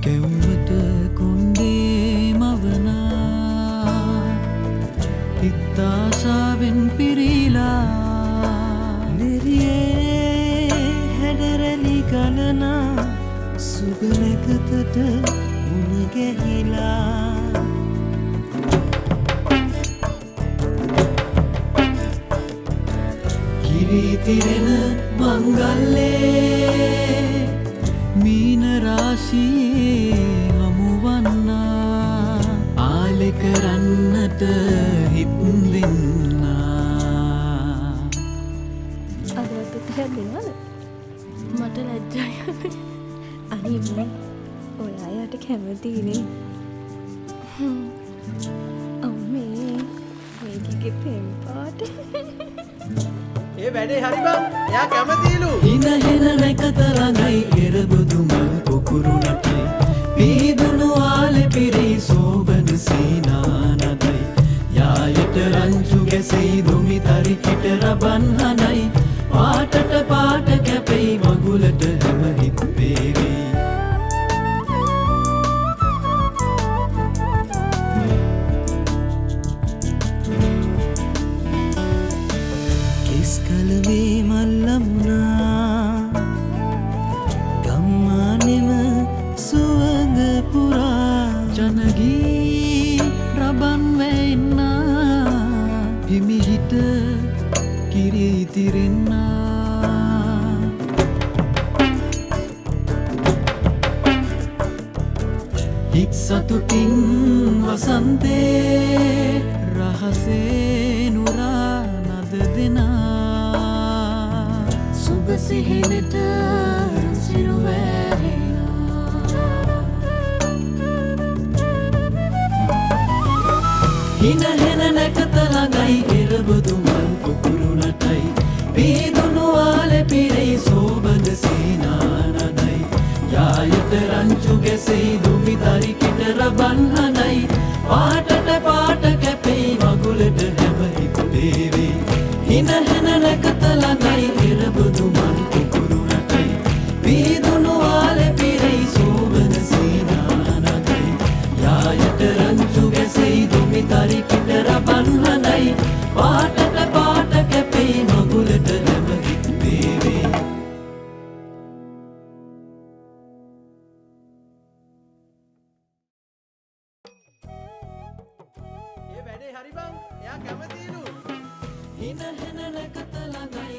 කෙව්වට කොණ්ඩේ මවනා හිත්තාසාවෙන් පිරීලා නිරියේ හැඩරැලි ගලනා සුගලකතට මුණ ගැහිලා කිරිතිරෙන මංගල්ලේ මීන රාශියේ හමුවන්නා ආලෙ කරන්නට හිත් දෙන්නා අදවත් උත්තරයක් දෙනවද? මට ලැජ්ජයි. අනේ මම ඔයා යට කැමතිනේ. අම්මේ මේකේ පෙම් පාට. ඒ වැඩේ හරි බං. එයා කැමතිලු. හින හෙන නැකත ළඟයි එරබුදු මල් පොකුරු නටයි පීදුණු ආලෙ පිරී සෝබන සීනානදයි යායට රංචු ගැසෙයි දුමි තරිකිට රබන් හනයි පාටට පාට කැපෙයි මගුලට හැම හිත් වේවි කිස්කලමේ මල්ලමුණා ගම්මානෙම සුවඳ පුරා ජනගී රබන් වැෙන්නා හිමිහිට කිරිතිරෙන්නා හිත් සතුටින් වසන්තේ රහසේ නුරා නද දෙනා සුබ සිහිනට හින හෙන නැකත ළඟයි එරබුදු මල් පොකුරු නටයි පීදුණු ආලෙ පිරෙයි සෝබද සීනානදයි යායට රංචු ගැසෙයි දුමි තරිකිට රබන් හනයි පාටට පාට කැපෙයි මගුලට හැම හිත් වේවි හින හෙන නැකත ළඟයි එරබුදු මල් පොකුරු නටයි පීදුණු ආලෙ පිරෙයි සෝබද සීනානදයි යායට රංචු ගැසෙයි දුමි තරිකිට රබන් හනයි පාටට පාට කැපෙයි මගුලට හැම හිත් වේවි ඒ වැඩේ හරි බං. එයා කැමතිලු. හින හෙන නැකත ළඟයි